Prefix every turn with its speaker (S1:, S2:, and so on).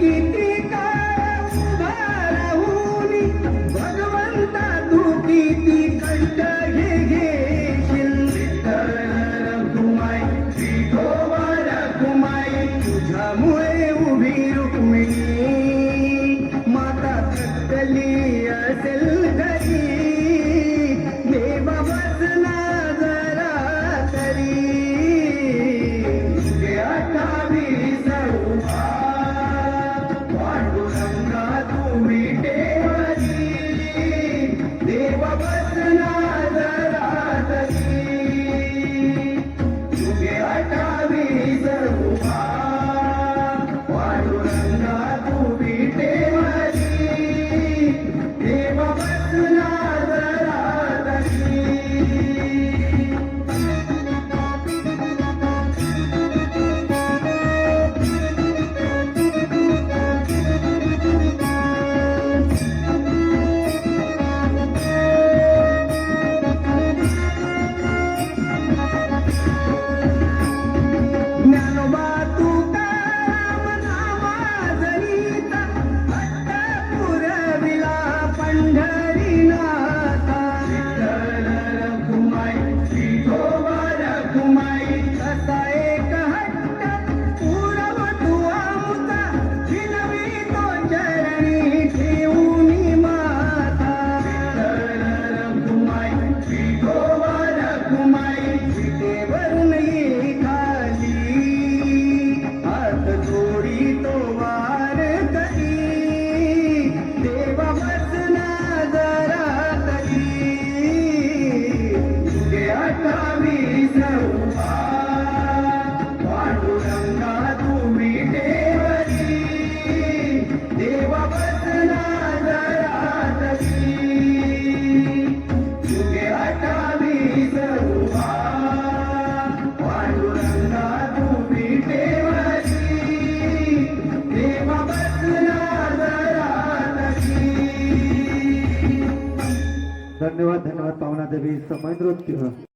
S1: किती काळ उभा राहुनी भगवंता तू किती कष्ट घेशील रखुमाई विठोबा रखुमाई तुझ्यामुळे उभी रुक्मिणी माता कटली असेल घरी देवा बसला जरा तरी पांडुरंगा तुम्ही टेवरी देवा बसला जरा तरी तुगे 28 उभा पांडुरंगा तुम्ही टेवरी देवा बसला जरा तरी ज्ञानोबा तुकाराम नावाजनीता हट्ट पुरविला पंढरीनाथा विठ्ठल रखुमाई विठोबा रखुमाई असा एक हट्ट पुरव तू आमचा विनवी तो चरणी ठेवूनी माता विठ्ठल रखुमाई विठोबा रखुमाई विटेवरून ये खाली हात जोडी तो वार करी देवा बसला जरा तरी तुगे 28 उभा पांडुरंगा तुम्ही टेवरी देवा बसला जरा तरी तुगे 28 उभा पांडुरंगा तुम्ही टेवरी देवा बसला जरा तरी
S2: धन्यवाद धन्यवाद पावना देवी समय नृत्य